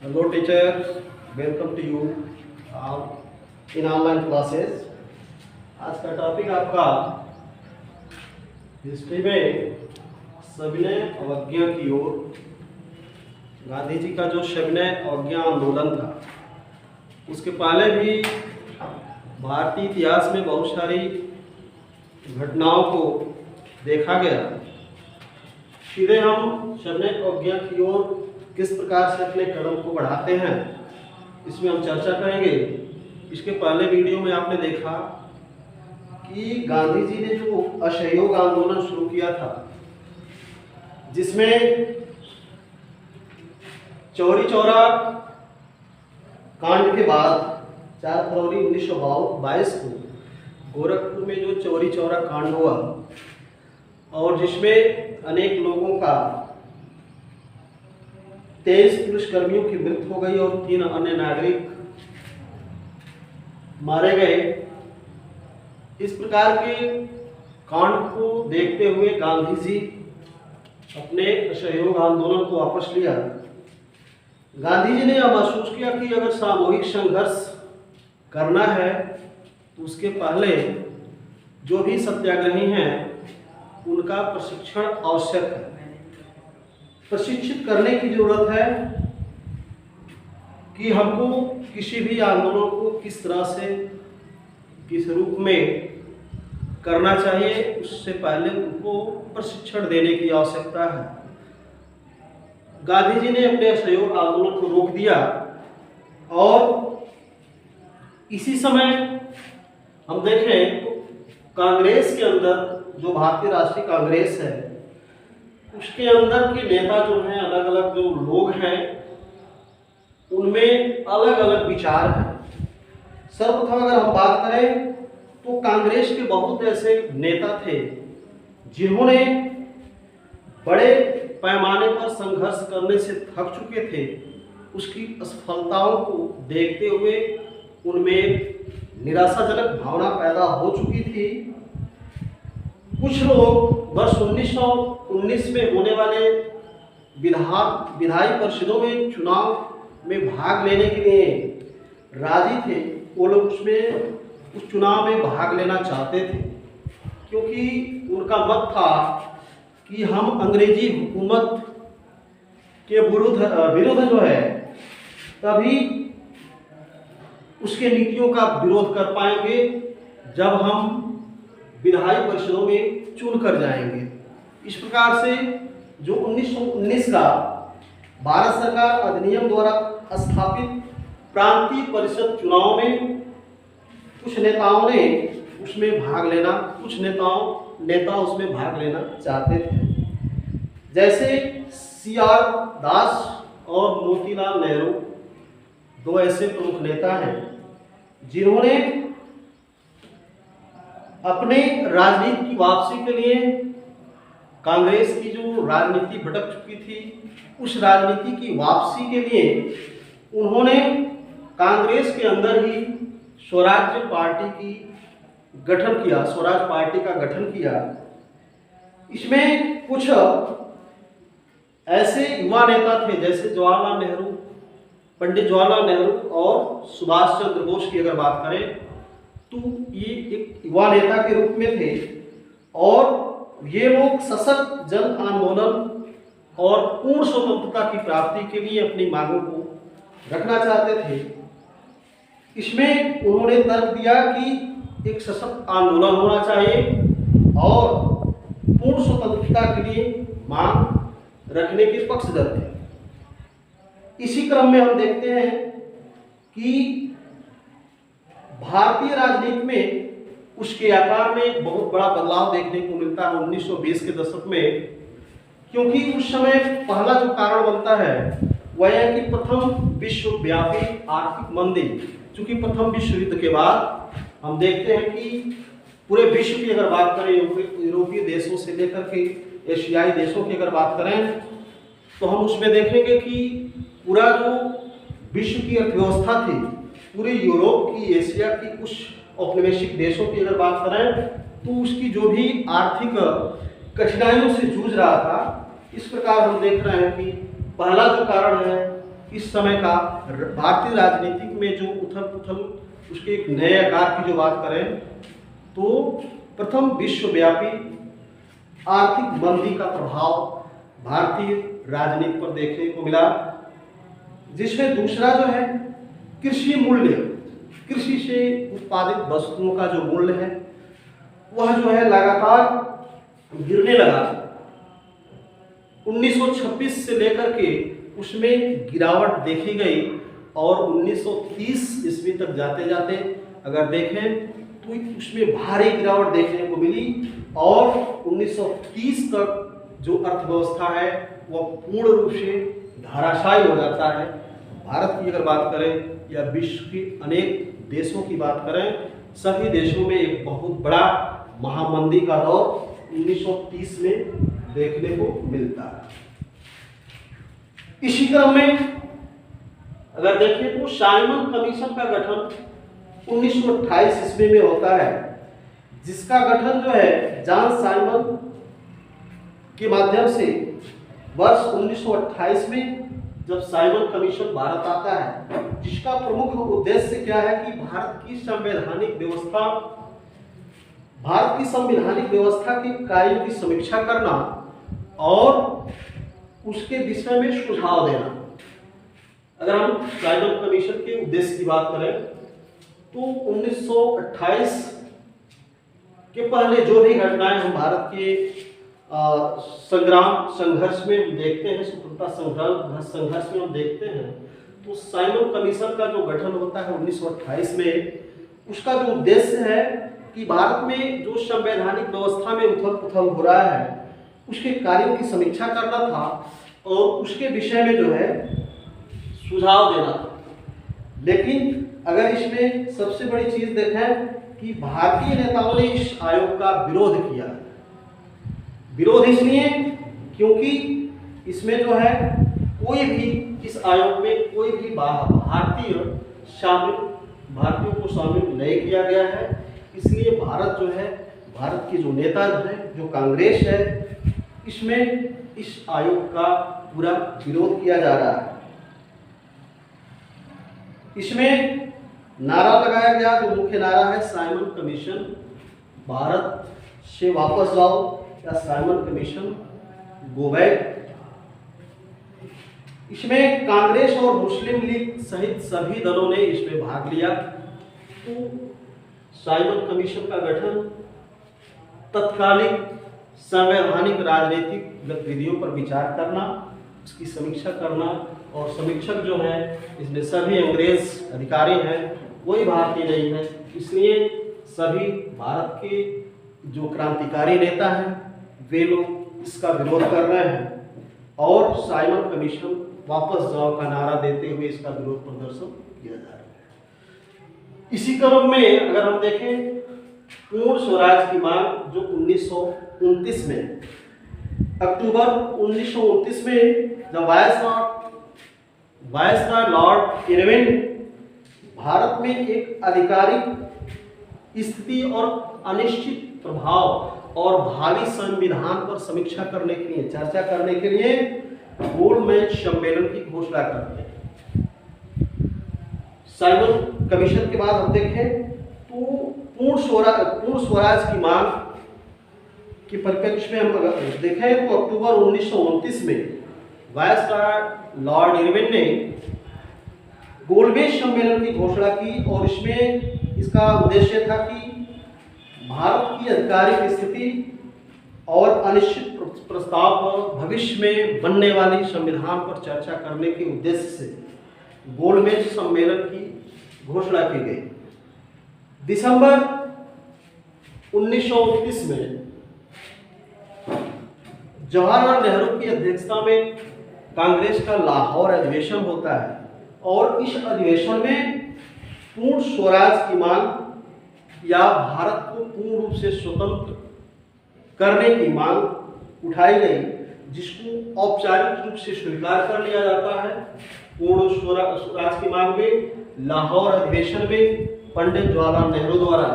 Hello teachers, welcome to you in online classes. आज का topic आपका हिस्ट्री में सविनय अवज्ञा की ओर। गांधी जी का जो सविनय अवज्ञा आंदोलन था, उसके पहले भी भारतीय इतिहास में बहुत सारी घटनाओं को देखा गया। सीधे हम सविनय अवज्ञा की ओर किस प्रकार से अपने कदम को बढ़ाते हैं, इसमें हम चर्चा करेंगे। इसके पहले वीडियो में आपने देखा कि गांधी जी ने जो असहयोग आंदोलन शुरू किया था, जिसमें चौरी चौरा कांड के बाद 4 फरवरी 1922 को गोरखपुर में जो चौरी चौरा कांड हुआ और जिसमें अनेक लोगों का 23 पुलिसकर्मियों की मृत्यु हो गई और 3 अन्य नागरिक मारे गए। इस प्रकार के कांड को देखते हुए गांधी जी अपने असहयोग आंदोलन को वापस लिया। गांधी जी ने यह महसूस किया कि अगर सामूहिक संघर्ष करना है तो उसके पहले जो भी सत्याग्रही हैं उनका प्रशिक्षण आवश्यक है। प्रशिक्षित करने की जरूरत है कि हमको किसी भी आंदोलन को किस तरह से किस रूप में करना चाहिए, उससे पहले उनको प्रशिक्षण देने की आवश्यकता है। गांधी जी ने अपने असहयोग आंदोलन को रोक दिया और इसी समय हम देखें तो कांग्रेस के अंदर जो भारतीय राष्ट्रीय कांग्रेस है, उसके अंदर के नेता जो हैं, अलग अलग जो लोग हैं, उनमें अलग अलग विचार हैं। सर्वप्रथम अगर हम बात करें तो कांग्रेस के बहुत ऐसे नेता थे जिन्होंने बड़े पैमाने पर संघर्ष करने से थक चुके थे। उसकी असफलताओं को देखते हुए उनमें निराशाजनक भावना पैदा हो चुकी थी। कुछ लोग वर्ष 1919 में होने वाले विधायी परिषदों में चुनाव में भाग लेने के लिए राजी थे। वो लोग उस चुनाव में भाग लेना चाहते थे क्योंकि उनका मत था कि हम अंग्रेजी हुकूमत के विरुद्ध जो है तभी उसके नीतियों का विरोध कर पाएंगे जब हम विधायी परिषदों में चुन कर जाएंगे। इस प्रकार से जो 1919 का भारत सरकार अधिनियम द्वारा स्थापित प्रांतीय परिषद चुनाव में कुछ नेताओं ने उसमें भाग लेना, कुछ नेता उसमें भाग लेना चाहते थे। जैसे CR दास और मोतीलाल नेहरू, 2 ऐसे प्रमुख नेता हैं जिन्होंने अपने राजनीति की वापसी के लिए कांग्रेस की जो राजनीति भटक चुकी थी, उस राजनीति की वापसी के लिए उन्होंने कांग्रेस के अंदर ही स्वराज्य पार्टी का गठन किया। इसमें कुछ ऐसे युवा नेता थे जैसे पंडित जवाहरलाल नेहरू और सुभाष चंद्र बोस की अगर बात करें तो ये एक युवा नेता के रूप में थे और ये लोग सशक्त जन आंदोलन और पूर्ण स्वतंत्रता की प्राप्ति के लिए अपनी मांगों को रखना चाहते थे। इसमें उन्होंने तर्क दिया कि एक सशक्त आंदोलन होना चाहिए और पूर्ण स्वतंत्रता के लिए मांग रखने के पक्षधर थे। इसी क्रम में हम देखते हैं कि भारतीय राजनीति में उसके आकार में बहुत बड़ा बदलाव देखने को मिलता है 1920 के दशक में, क्योंकि उस समय पहला जो कारण बनता है वह है कि प्रथम विश्वव्यापी आर्थिक मंदी। चूंकि प्रथम विश्व युद्ध के बाद हम देखते हैं कि पूरे विश्व की अगर बात करें, यूरोपीय देशों से लेकर के एशियाई देशों की अगर बात करें तो हम उसमें देखेंगे कि पूरा जो विश्व की अर्थव्यवस्था थी, पूरी यूरोप की, एशिया की, कुछ औपनिवेशिक देशों की अगर बात करें तो उसकी जो भी आर्थिक कठिनाइयों से जूझ रहा था। इस प्रकार हम देख रहे हैं कि पहला जो कारण है इस समय का भारतीय राजनीति में जो उथल पुथल, उसके एक नए आकार की जो बात करें तो प्रथम विश्वव्यापी आर्थिक मंदी का प्रभाव भारतीय राजनीति पर देखने को मिला, जिसमें दूसरा जो है कृषि मूल्य, कृषि से उत्पादित वस्तुओं का जो मूल्य है वह जो है लगातार गिरने लगा। 1926 से लेकर के उसमें गिरावट देखी गई और 1930 ईस्वी तक जाते जाते अगर देखें तो उसमें भारी गिरावट देखने को मिली और 1930 तक जो अर्थव्यवस्था है वह पूर्ण रूप से धराशायी हो जाता है। भारत की अगर बात करें या विश्व के अनेक देशों की बात करें, सभी देशों में एक बहुत बड़ा महामंदी का दौर 1930 में देखने को मिलता है। इसी क्रम में अगर देखें तो साइमन कमीशन का गठन 1928 ईस्वी में होता है, जिसका गठन जो है जॉन साइमन के माध्यम से वर्ष 1928 में जब साइमन कमीशन भारत आता है, जिसका प्रमुख उद्देश्य क्या है कि भारत की संवैधानिक व्यवस्था के कार्यों की समीक्षा करना और उसके विषय में सुझाव देना। अगर हम साइमन कमीशन के उद्देश्य की बात करें तो 1928 के पहले जो भी घटनाएं हम भारत के संघर्ष में देखते हैं, स्वतंत्रता संघर्ष में हम देखते हैं, तो साइमन कमीशन का जो गठन होता है 1928 में, उसका जो उद्देश्य है कि भारत में जो संवैधानिक व्यवस्था में उथल पुथल हो रहा है उसके कार्यों की समीक्षा करना था और उसके विषय में जो है सुझाव देना था। लेकिन अगर इसमें सबसे बड़ी चीज देखें कि भारतीय नेताओं ने इस आयोग का विरोध किया। विरोध इसलिए क्योंकि इसमें जो है कोई भी इस आयोग में कोई भी भारतीयों को शामिल नहीं किया गया है। इसलिए भारत जो है, भारत के जो नेता है, जो कांग्रेस है, इसमें इस आयोग का पूरा विरोध किया जा रहा है। इसमें नारा लगाया गया, जो मुख्य नारा है साइमन कमीशन भारत से वापस जाओ या साइमन कमीशन गो बैक। इसमें कांग्रेस और मुस्लिम लीग सहित सभी दलों ने इसमें भाग लिया। तो साइमन कमीशन का गठन तत्कालीन संवैधानिक राजनीतिक गतिविधियों पर विचार करना, उसकी समीक्षा करना, और समीक्षक जो है इसमें सभी अंग्रेज अधिकारी हैं, कोई भारतीय नहीं है। इसलिए सभी भारत के जो क्रांतिकारी नेता हैं वे लोग इसका विरोध कर रहे हैं और साइमन कमीशन वापस जाओ का नारा देते हुए इसका विरोध प्रदर्शन किया जा रहा है। इसी क्रम में अगर हम देखें पूर्ण स्वराज की मांग जो 1929 में, अक्टूबर 1929 में जब वायसरॉय लॉर्ड इरविन भारत में एक आधिकारिक स्थिति और अनिश्चित प्रभाव और भावी संविधान पर समीक्षा करने के लिए, चर्चा करने के लिए गोलमेज सम्मेलन की घोषणा करते हैं। साइमन कमीशन के बाद हम देखें तो पूर्ण स्वराज की मांग के परिप्रेक्ष्य में हम अगर देखें तो अक्टूबर 1929 में वायसरॉय लॉर्ड इरविन ने गोलमेज सम्मेलन की घोषणा की और इसमें इसका उद्देश्य था कि भारत की आधिकारिक स्थिति और अनिश्चित प्रस्ताव पर भविष्य में बनने वाली संविधान पर चर्चा करने के उद्देश्य से गोलमेज सम्मेलन की घोषणा की गई। दिसंबर 1929 में जवाहरलाल नेहरू की अध्यक्षता में कांग्रेस का लाहौर अधिवेशन होता है और इस अधिवेशन में पूर्ण स्वराज की मांग या भारत को पूर्ण रूप से स्वतंत्र करने की मांग उठाई गई, जिसको औपचारिक रूप से स्वीकार कर लिया जाता है। पूर्ण स्वराज की मांग में लाहौर अधिवेशन में पंडित जवाहरलाल नेहरू द्वारा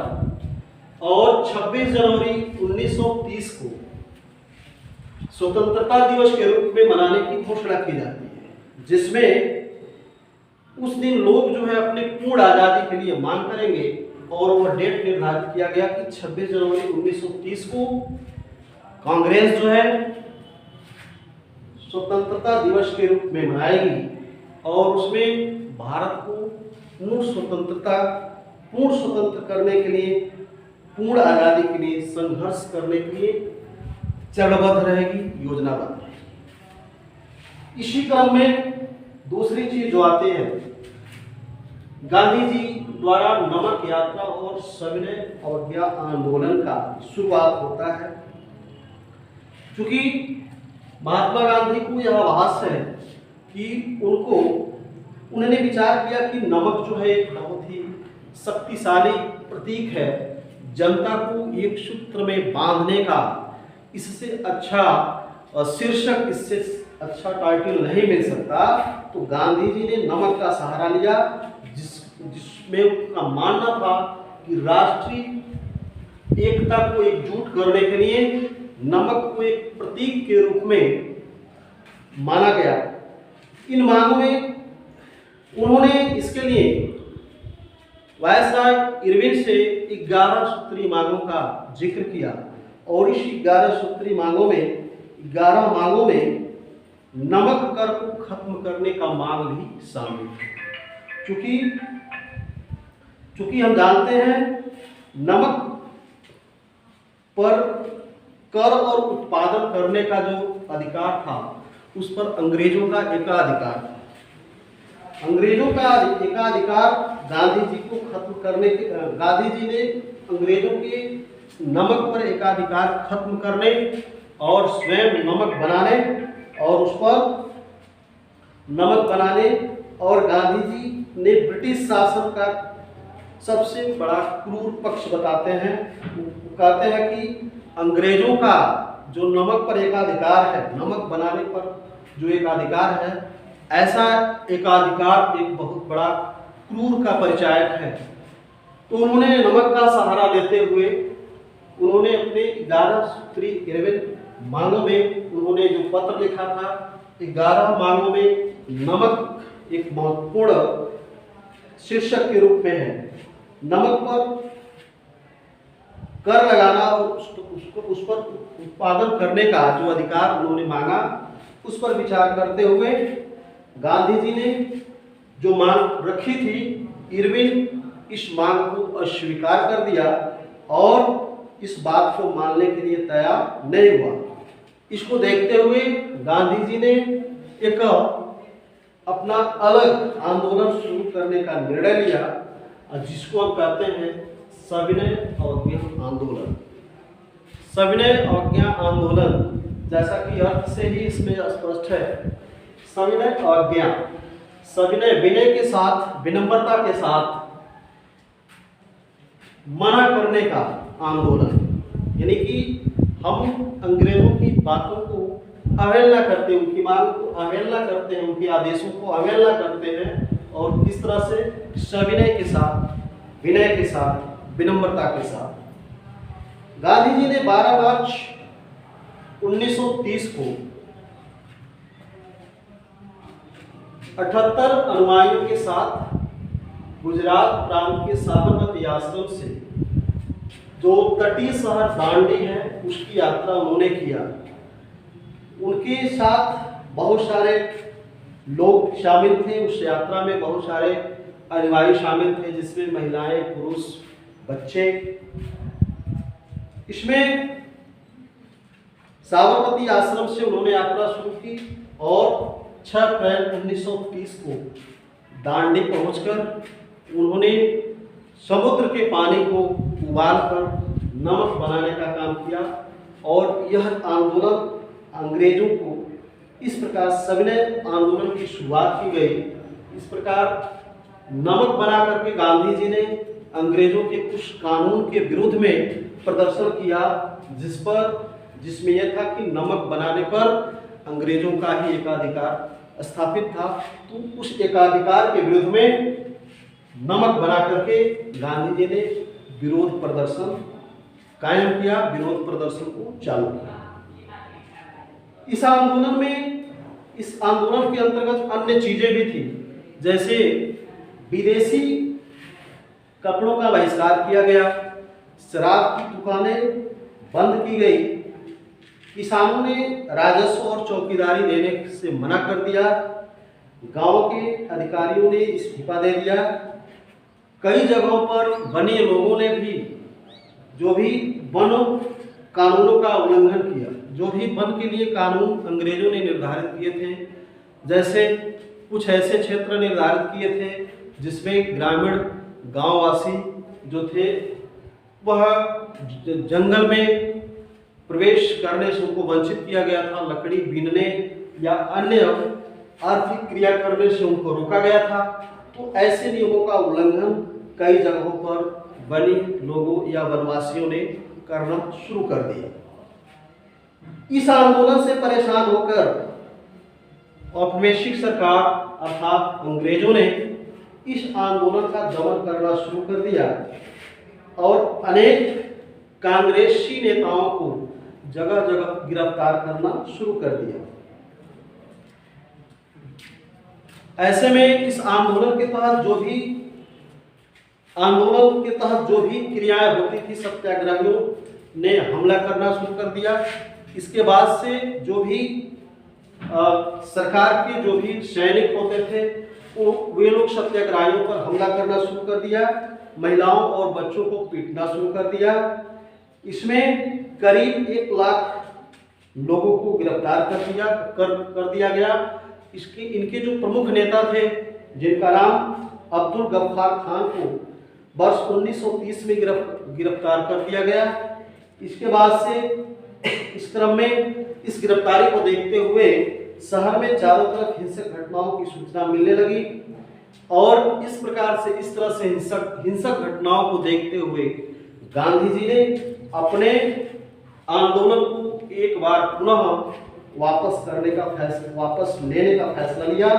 और 26 जनवरी 1930 को स्वतंत्रता दिवस के रूप में मनाने की घोषणा की जाती है, जिसमें उस दिन लोग जो है अपने पूर्ण आज़ादी के लिए मांग करेंगे और वह डेट निर्धारित किया गया कि 26 जनवरी 1930 को कांग्रेस जो है स्वतंत्रता दिवस के रूप में मनाएगी और उसमें भारत को पूर्ण स्वतंत्र करने के लिए, पूर्ण आज़ादी के लिए संघर्ष करने के लिए चरणबद्ध रहेगी, योजनाबद्ध रहेगी। इसी क्रम में दूसरी चीज जो आती है, गांधी जी द्वारा नमक यात्रा और सविनय अवज्ञा आंदोलन का शुरुआत होता है। क्योंकि महात्मा गांधी को यह आभास है कि उन्होंने विचार किया कि नमक जो है एक बहुत ही शक्तिशाली प्रतीक है, जनता को एक सूत्र में बांधने का इससे अच्छा शीर्षक, इससे अच्छा टाइटल नहीं मिल सकता। तो गांधी जी ने नमक का सहारा लिया, जिसमें उनका मानना था कि राष्ट्रीय एकता को एकजुट करने के लिए नमक को एक प्रतीक के रूप में माना गया। इन मांगों में उन्होंने इसके लिए वायसराय इरविन से 11 सूत्री मांगों का जिक्र किया और इस 11 सूत्री मांगों में 11 मांगों में नमक कर को खत्म करने का मांग भी शामिल है। क्योंकि हम जानते हैं नमक पर कर और उत्पादन करने का जो अधिकार था उस पर अंग्रेजों का एकाधिकार था। अंग्रेजों का एकाधिकार गांधी जी को खत्म करने के, गांधी जी ने अंग्रेजों के नमक पर एकाधिकार खत्म करने और स्वयं नमक बनाने और उस पर नमक बनाने, और गांधी जी ने ब्रिटिश शासन का सबसे बड़ा क्रूर पक्ष बताते हैं। वो कहते हैं कि अंग्रेजों का जो नमक पर एकाधिकार है, नमक बनाने पर जो एकाधिकार है, ऐसा एकाधिकार एक बहुत बड़ा क्रूर का परिचायक है। तो उन्होंने नमक का सहारा लेते हुए उन्होंने अपने 11 सूत्री 11 मांगों में उन्होंने जो पत्र लिखा था, 11 मांगों में नमक एक महत्वपूर्ण शीर्षक के रूप में है। नमक पर कर लगाना और उस पर उत्पादन करने का जो अधिकार उन्होंने मांगा, उस पर विचार करते हुए गांधी जी ने जो मांग रखी थी, इरविन इस मांग को अस्वीकार कर दिया और इस बात को मानने के लिए तैयार नहीं हुआ। इसको देखते हुए गांधी जी ने एक अपना अलग आंदोलन शुरू करने का निर्णय लिया, जिसको हम कहते हैं सविनय अवज्ञा आंदोलन। सविनय अवज्ञा आंदोलन, जैसा कि अर्थ से ही इसमें स्पष्ट है, सविनय अवज्ञा, सविनय विनय के साथ, विनम्रता के साथ मना करने का आंदोलन, यानी कि हम अंग्रेजों की बातों को अवहेलना करते हैं, उनकी मांग को अवहेलना करते हैं, उनके आदेशों को अवहेलना करते हैं और किस तरह से सविनय के साथ, विनय के साथ, विनम्रता के साथ। गांधी जी ने 12 मार्च 1930 को 78 अनुयायियों के साथ गुजरात प्रांत के साबरमती आश्रम से जो तटीय शहर दांडी है उसकी यात्रा उन्होंने किया। उनके साथ बहुत सारे लोग शामिल थे, उस यात्रा में बहुत सारे अनुयायी शामिल थे, जिसमें महिलाएं, पुरुष, बच्चे। इसमें साबरमती आश्रम से उन्होंने यात्रा शुरू की और 6 अप्रैल 1930 को दांडी पहुंचकर उन्होंने समुद्र के पानी को उबालकर नमक बनाने का काम किया और यह आंदोलन अंग्रेजों को इस प्रकार सविनय आंदोलन की शुरुआत की गई। इस प्रकार नमक बना करके गांधी जी ने अंग्रेजों के कुछ कानून के विरुद्ध में प्रदर्शन किया, जिसमें यह था कि नमक बनाने पर अंग्रेजों का ही एकाधिकार स्थापित था। तो उस एकाधिकार के विरुद्ध में नमक बना करके गांधी जी ने विरोध प्रदर्शन कायम किया, विरोध प्रदर्शन को चालू किया। इस आंदोलन के अंतर्गत अन्य चीजें भी थी। जैसे विदेशी कपड़ों का बहिष्कार किया गया, शराब की दुकानें बंद की गई, किसानों ने राजस्व और चौकीदारी देने से मना कर दिया, गांव के अधिकारियों ने इस्तीफा दे दिया। कई जगहों पर वन्य लोगों ने भी जो भी वन कानूनों का उल्लंघन किया, जो भी वन के लिए कानून अंग्रेजों ने निर्धारित किए थे, जैसे कुछ ऐसे क्षेत्र निर्धारित किए थे जिसमें ग्रामीण गांववासी जो थे वह जंगल में प्रवेश करने से उनको वंचित किया गया था, लकड़ी बीनने या अन्य आर्थिक क्रिया करने से उनको रोका गया था। तो ऐसे नियमों का उल्लंघन कई जगहों पर वन्य लोगों या वनवासियों ने करना शुरू कर दिया। इस आंदोलन से परेशान होकर औपनिवेशिक सरकार अर्थात अंग्रेजों ने इस आंदोलन का दमन करना शुरू कर दिया और अनेक कांग्रेसी नेताओं को जगह जगह गिरफ्तार करना शुरू कर दिया। ऐसे में इस आंदोलन के तहत जो भी क्रियाएं होती थी, सत्याग्रहियों ने हमला करना शुरू कर दिया। इसके बाद से जो भी सरकार के जो भी सैनिक होते थे वे लोग सत्याग्रहियों पर हमला करना शुरू कर दिया, महिलाओं और बच्चों को पीटना शुरू कर दिया। इसमें करीब 1 लाख लोगों को गिरफ्तार कर दिया गया। इनके जो प्रमुख नेता थे जिनका नाम अब्दुल गफ्फार खान को वर्ष 1930 में गिरफ्तार कर दिया गया। इसके बाद से इस क्रम में इस गिरफ्तारी को देखते हुए शहर में चारों तरफ हिंसक घटनाओं की सूचना मिलने लगी और इस तरह से हिंसक घटनाओं को देखते हुए गांधी जी ने अपने आंदोलन को एक बार पुनः वापस लेने का फैसला लिया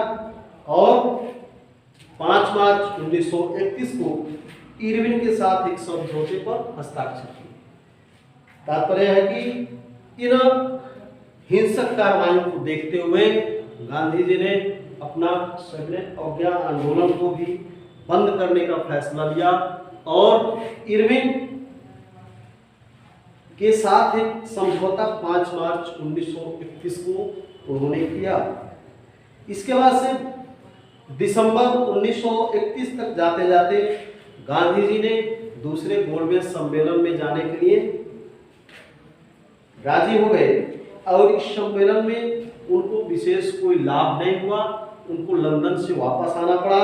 और 5 मार्च 1931 को इरविन के साथ एक समझौते पर हस्ताक्षर किए। तात्पर्य है कि इन हिंसक कार्रवाइयों को देखते हुए गांधी जी ने अपना सविनय अवज्ञा आंदोलन को भी बंद करने का फैसला लिया और इरविन के साथ एक समझौता 5 मार्च 1931 को उन्होंने किया। इसके बाद से दिसंबर 1931 तक जाते जाते गांधी जी ने दूसरे गोलमेज सम्मेलन में जाने के लिए राजी हो गए और इस सम्मेलन में उनको विशेष कोई लाभ नहीं हुआ, उनको लंदन से वापस आना पड़ा।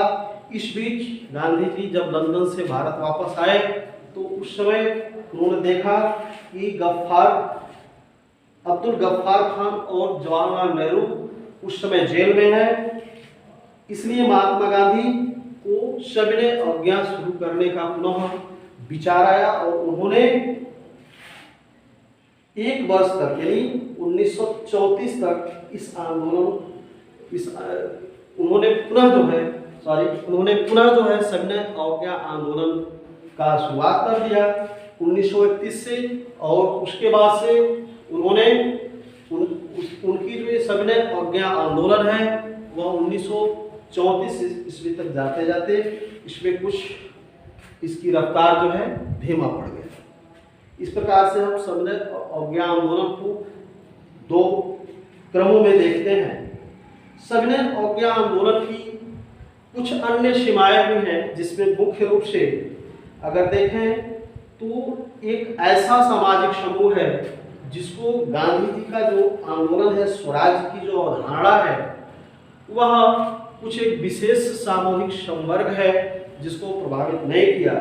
इस बीच गांधी जी जब लंदन से भारत वापस आए तो उस समय उन्होंने देखा कि अब्दुल गफ्फार खान और जवाहरलाल नेहरू उस समय जेल में है, इसलिए महात्मा गांधी को सविनय अवज्ञा शुरू करने का पुनः विचार आया और उन्होंने 1 वर्ष तक यानी 1934 तक उन्होंने पुनः जो है सविनय अवज्ञा आंदोलन का शुरुआत कर दिया 1931 से और उसके बाद से उन्होंने उनकी जो ये सविनय अवज्ञा आंदोलन है वह 1934 ईस्वी तक जाते जाते इसमें कुछ इसकी रफ्तार जो है धीमा पड़ गया। इस प्रकार से हम सविनय अवज्ञा आंदोलन को 2 क्रमों में देखते हैं। सविनय अवज्ञा आंदोलन की कुछ अन्य सीमाएं भी हैं जिसमें मुख्य रूप से अगर देखें तो एक ऐसा सामाजिक समूह है जिसको गांधी जी का जो आंदोलन है, स्वराज की जो अवधारणा है, वह कुछ एक विशेष सामूहिक संवर्ग है जिसको प्रभावित नहीं किया,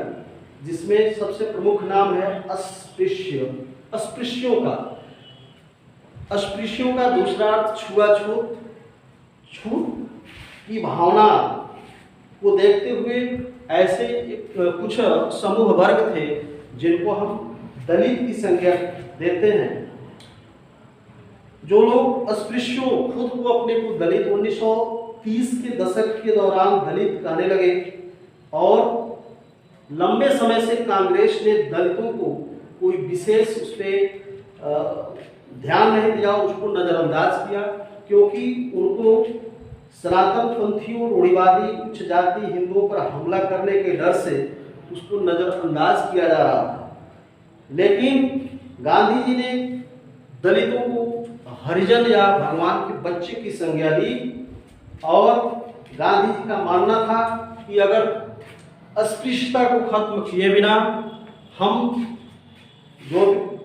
जिसमें सबसे प्रमुख नाम है अस्पृश्यों का दूसरा अर्थ छूत की भावना को देखते हुए ऐसे कुछ समूह वर्ग थे जिनको हम दलित की संज्ञा देते हैं। जो लोग अस्पृश्यों खुद को अपने को दलित 1930 के दशक के दौरान दलित कहने लगे और लंबे समय से कांग्रेस ने दलितों को कोई विशेष उस पर ध्यान नहीं दिया, उसको नज़रअंदाज किया, क्योंकि उनको सनातन पंथियों रूढ़िवादी उच्च जाति हिंदुओं पर हमला करने के डर से उसको नजरअंदाज किया जा रहा था। लेकिन गांधी जी ने दलितों को हरिजन या भगवान के बच्चे की संज्ञा दी और गांधी जी का मानना था कि अगर अस्पृश्यता को खत्म किए बिना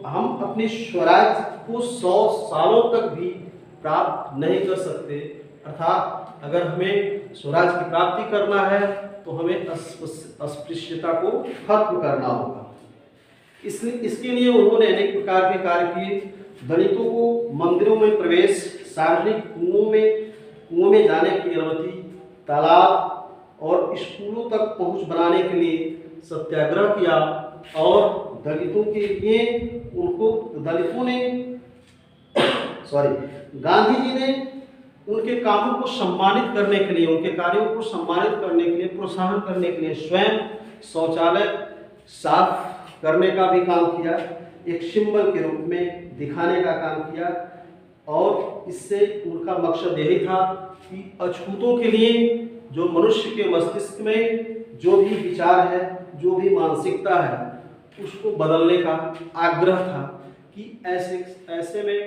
हम अपने स्वराज को 100 सालों तक भी प्राप्त नहीं कर सकते। अर्थात अगर हमें स्वराज की प्राप्ति करना है तो हमें अस्पृश्यता को खत्म करना होगा। इसके लिए उन्होंने अनेक प्रकार के कार्य किए। दलितों को मंदिरों में प्रवेश, सार्वजनिक कुओं में जाने की अनुमति, तालाब और स्कूलों तक पहुंच बनाने के लिए सत्याग्रह किया और गांधी जी ने उनके कामों को सम्मानित करने के लिए, उनके कार्यों को सम्मानित करने के लिए, प्रोत्साहन करने के लिए स्वयं शौचालय साफ करने का भी काम किया, एक सिंबल के रूप में दिखाने का काम किया। और इससे उनका मकसद यही था कि अछूतों के लिए, जो मनुष्य के मस्तिष्क में जो भी विचार है, जो भी मानसिकता है, उसको बदलने का आग्रह था कि ऐसे में